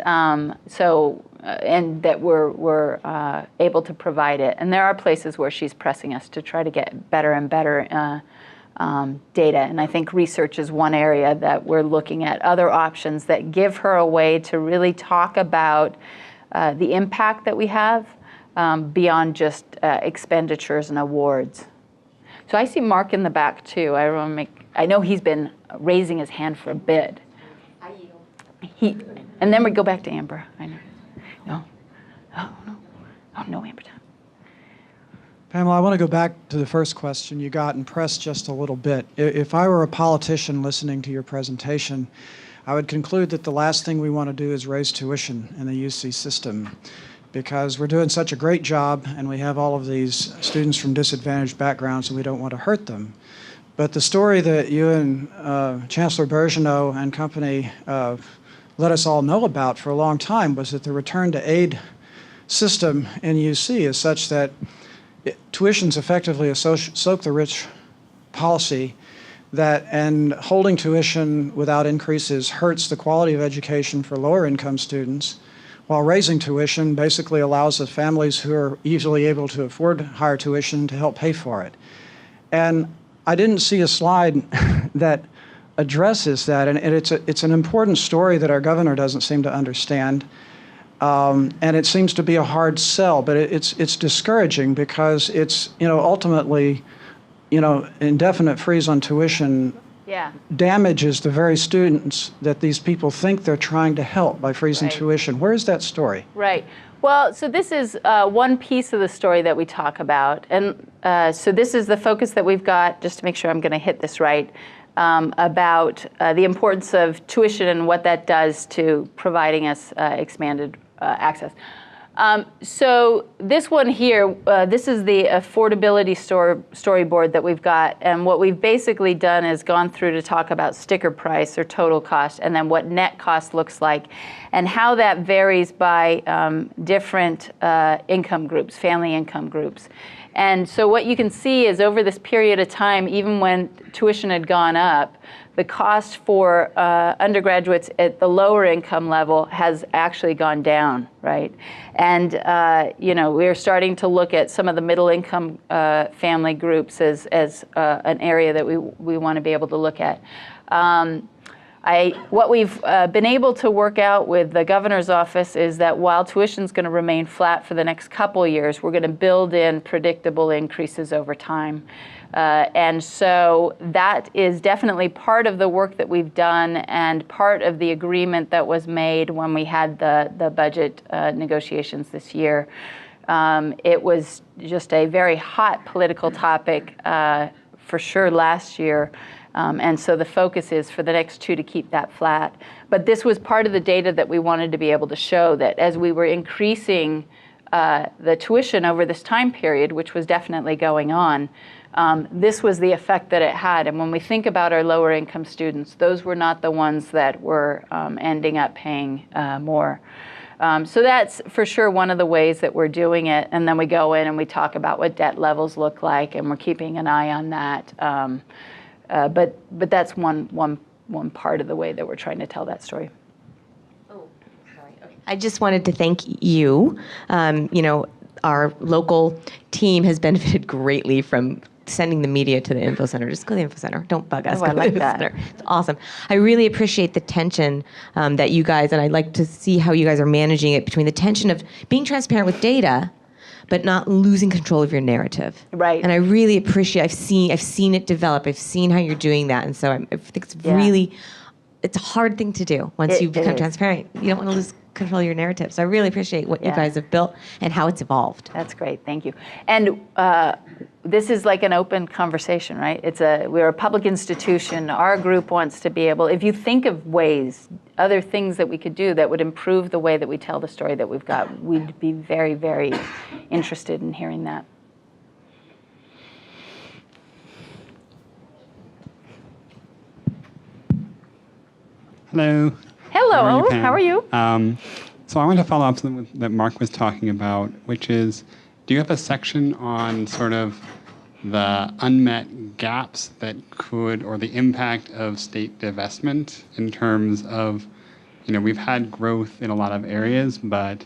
and that we're able to provide it. And there are places where she's pressing us to try to get better and better data. And I think research is one area that we're looking at, other options that give her a way to really talk about the impact that we have beyond just expenditures and awards. So I see Mark in the back too. I know he's been raising his hand for a bit. I yield. And then we go back to Amber. I know. No. Oh, no. Oh, no, Amber time. Pamela, I want to go back to the first question you got and press just a little bit. If I were a politician listening to your presentation, I would conclude that the last thing we want to do is raise tuition in the UC system, because we're doing such a great job and we have all of these students from disadvantaged backgrounds and we don't want to hurt them. But the story that you and Chancellor Bergeneau and company let us all know about for a long time was that the return to aid system in UC is such that tuition's effectively a soak the rich policy and holding tuition without increases hurts the quality of education for lower income students, while raising tuition basically allows the families who are easily able to afford higher tuition to help pay for it. And I didn't see a slide that addresses that, and it's an important story that our governor doesn't seem to understand. And it seems to be a hard sell, but it's discouraging because it's, ultimately, indefinite freeze on tuition damages the very students that these people think they're trying to help by freezing tuition. Where is that story? Right. Well, so this is one piece of the story that we talk about. And so this is the focus that we've got, just to make sure I'm going to hit this right, about the importance of tuition and what that does to providing us expanded access. So this one here, this is the affordability storyboard that we've got. And what we've basically done is gone through to talk about sticker price or total cost, and then what net cost looks like, and how that varies by different income groups, family income groups. And so what you can see is over this period of time, even when tuition had gone up, the cost for undergraduates at the lower income level has actually gone down, right? And we're starting to look at some of the middle income family groups as an area that we want to be able to look at. What we've been able to work out with the governor's office is that while tuition is going to remain flat for the next couple of years, we're going to build in predictable increases over time. And so that is definitely part of the work that we've done and part of the agreement that was made when we had the budget negotiations this year. It was just a very hot political topic for sure last year. And so the focus is for the next two to keep that flat. But this was part of the data that we wanted to be able to show, that as we were increasing the tuition over this time period, which was definitely going on, this was the effect that it had. And when we think about our lower income students, those were not the ones that were ending up paying more. So that's for sure one of the ways that we're doing it. And then we go in and we talk about what debt levels look like, and we're keeping an eye on that. But that's one part of the way that we're trying to tell that story. I just wanted to thank you. Our local team has benefited greatly from sending the media to the info center. Just go to the info center. Don't bug us. Oh, I like that. It's awesome. I really appreciate the tension that you guys, and I'd like to see how you guys are managing it between the tension of being transparent with data, but not losing control of your narrative. Right. And I really appreciate. I've seen it develop. I've seen how you're doing that, and so I think it's really, it's a hard thing to do once you become transparent. You don't want to lose control your narrative. So I really appreciate what you guys have built and how it's evolved. That's great. Thank you. And this is like an open conversation, right? We're a public institution. Our group wants to be able, if you think of ways, other things that we could do that would improve the way that we tell the story that we've got, we'd be very, very interested in hearing that. Hello. Hello. How are you? So I want to follow up something that Mark was talking about, which is, do you have a section on sort of the unmet gaps that could, or the impact of state divestment in terms of, we've had growth in a lot of areas, but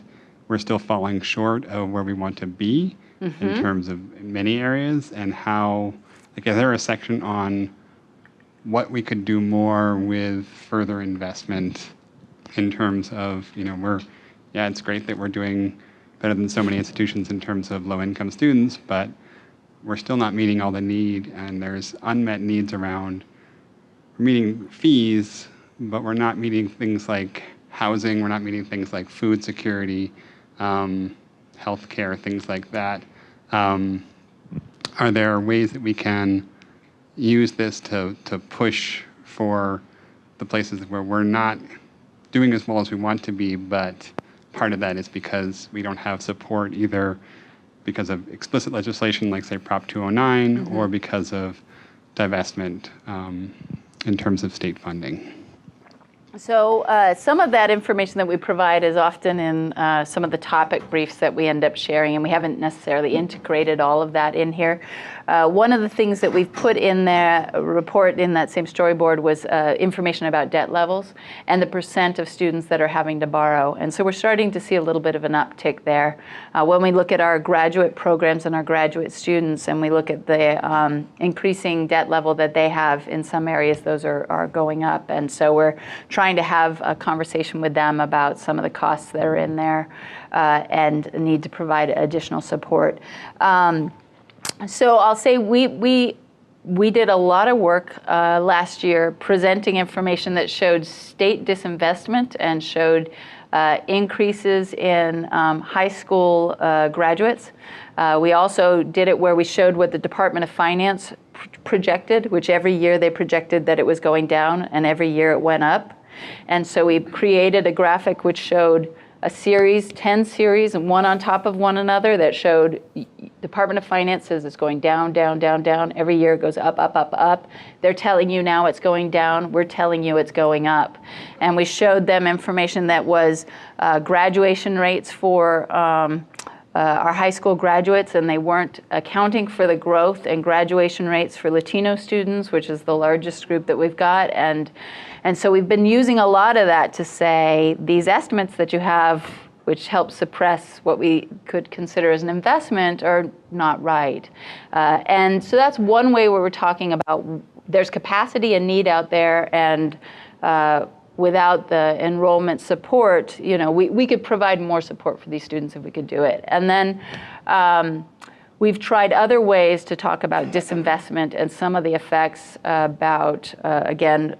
we're still falling short of where we want to be in terms of many areas, and how, is there a section on what we could do more with further investment in terms of, it's great that we're doing better than so many institutions in terms of low-income students, but we're still not meeting all the need, and there's unmet needs around, we're meeting fees, but we're not meeting things like housing, we're not meeting things like food security, healthcare, things like that. Are there ways that we can use this to push for the places where we're not doing as well as we want to be, but part of that is because we don't have support, either because of explicit legislation like, say, Prop 209, or because of divestment in terms of state funding? So some of that information that we provide is often in some of the topic briefs that we end up sharing, and we haven't necessarily integrated all of that in here. One of the things that we've put in the report in that same storyboard was information about debt levels and the % of students that are having to borrow. And so we're starting to see a little bit of an uptick there. When we look at our graduate programs and our graduate students, and we look at the increasing debt level that they have in some areas, those are going up. And so we're trying to have a conversation with them about some of the costs that are in there and need to provide additional support. So I'll say we did a lot of work last year presenting information that showed state disinvestment and showed increases in high school graduates. We also did it where we showed what the Department of Finance projected, which every year they projected that it was going down, and every year it went up. And so we created a graphic which showed a series, 10 series, and one on top of one another that showed Department of Finance says it's going down, down, down, down. Every year it goes up, up, up, up. They're telling you now it's going down. We're telling you it's going up. And we showed them information that was graduation rates for our high school graduates, and they weren't accounting for the growth and graduation rates for Latino students, which is the largest group that we've got. And so we've been using a lot of that to say these estimates that you have, which help suppress what we could consider as an investment, are not right. And so that's one way where we're talking about there's capacity and need out there, and without the enrollment support, we could provide more support for these students if we could do it. And then we've tried other ways to talk about disinvestment and some of the effects about, again,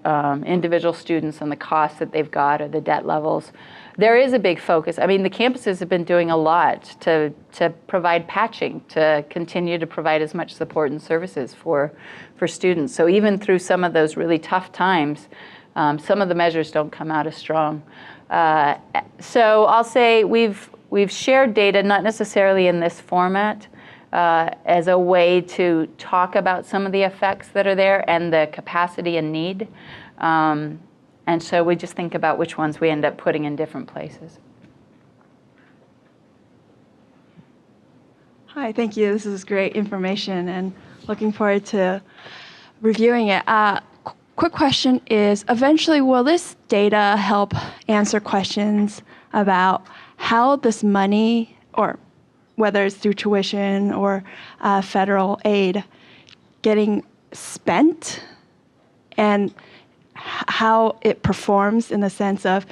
individual students and the costs that they've got or the debt levels. There is a big focus. I mean, the campuses have been doing a lot to provide patching, to continue to provide as much support and services for students. So even through some of those really tough times, some of the measures don't come out as strong. So I'll say we've we've shared data, not necessarily in this format, as a way to talk about some of the effects that are there and the capacity and need. And so we just think about which ones we end up putting in different places. Hi, thank you. This is great information and looking forward to reviewing it. Quick question is, eventually will this data help answer questions about how this money, or whether it's through tuition or federal aid, getting spent, and how it performs in the sense of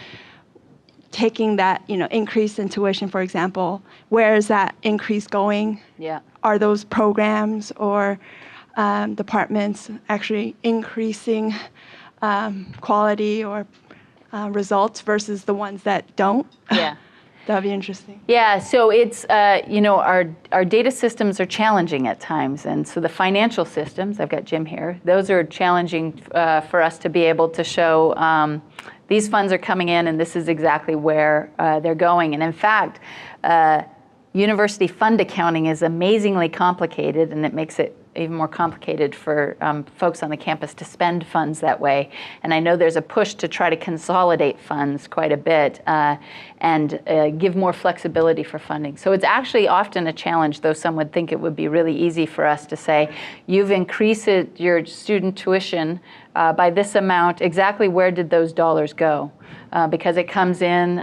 taking that, increase in tuition, for example, where is that increase going? Yeah. Are those programs or departments actually increasing quality or results versus the ones that don't? Yeah. That'd be interesting. Yeah, so it's, our data systems are challenging at times. And so the financial systems, I've got Jim here, those are challenging for us to be able to show these funds are coming in and this is exactly where they're going. And in fact, university fund accounting is amazingly complicated, and it makes it even more complicated for folks on the campus to spend funds that way. And I know there's a push to try to consolidate funds quite a bit and give more flexibility for funding. So it's actually often a challenge, though some would think it would be really easy for us to say, you've increased your student tuition by this amount, exactly where did those dollars go? Because it comes in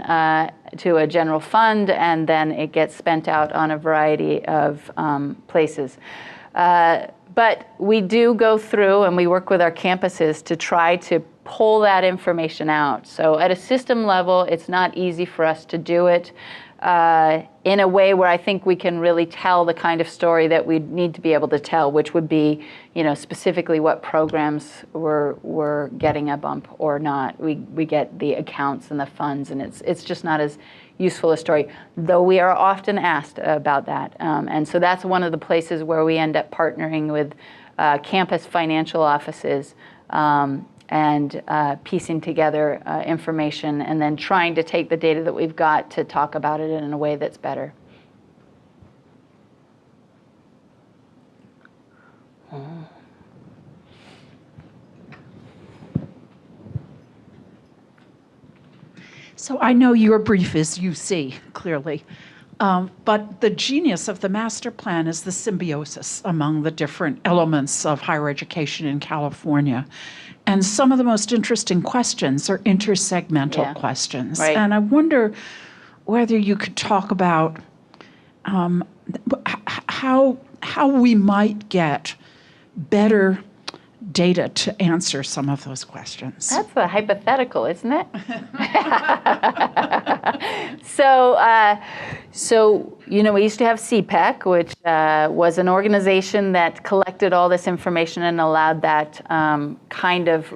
to a general fund and then it gets spent out on a variety of places. But we do go through and we work with our campuses to try to pull that information out. So at a system level, it's not easy for us to do it in a way where I think we can really tell the kind of story that we need to be able to tell, which would be, specifically what programs were getting a bump or not. We get the accounts and the funds, and it's just not as useful a story, though we are often asked about that. And so that's one of the places where we end up partnering with campus financial offices and piecing together information and then trying to take the data that we've got to talk about it in a way that's better. So I know your brief is UC, clearly. But the genius of the master plan is the symbiosis among the different elements of higher education in California. And some of the most interesting questions are intersegmental questions. Right. And I wonder whether you could talk about how we might get better data to answer some of those questions. That's a hypothetical, isn't it? So, we used to have CPEC, which was an organization that collected all this information and allowed that kind of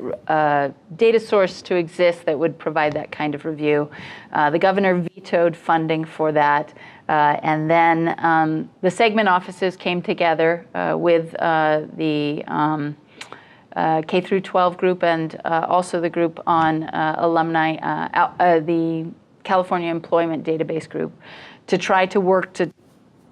data source to exist that would provide that kind of review. The governor vetoed funding for that. And then the segment offices came together with the K through 12 group and also the group on alumni, the California Employment Database group, to try to work to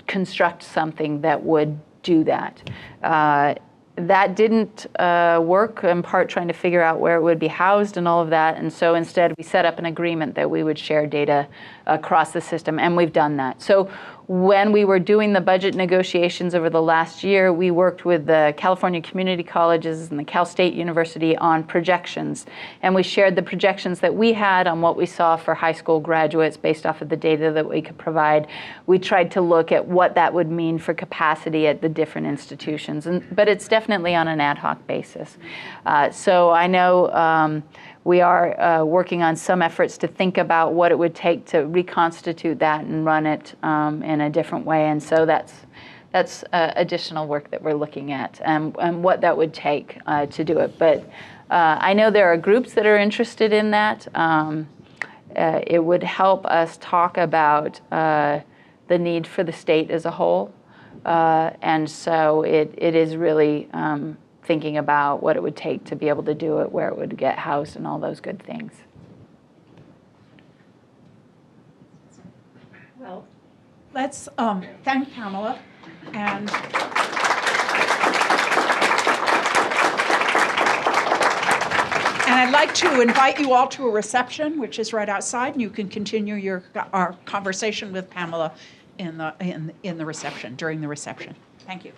construct something that would do that. That didn't work, in part trying to figure out where it would be housed and all of that. And so instead we set up an agreement that we would share data across the system, and we've done that. So when we were doing the budget negotiations over the last year, we worked with the California community colleges and the Cal State University on projections. And we shared the projections that we had on what we saw for high school graduates based off of the data that we could provide. We tried to look at what that would mean for capacity at the different institutions. But it's definitely on an ad hoc basis. So I know we are working on some efforts to think about what it would take to reconstitute that and run it in a different way. And so that's additional work that we're looking at and what that would take to do it. But I know there are groups that are interested in that. It would help us talk about the need for the state as a whole. And so it is really thinking about what it would take to be able to do it, where it would get housed, and all those good things. Well, let's thank Pamela and I'd like to invite you all to a reception, which is right outside, and you can continue our conversation with Pamela in the reception, during the reception. Thank you.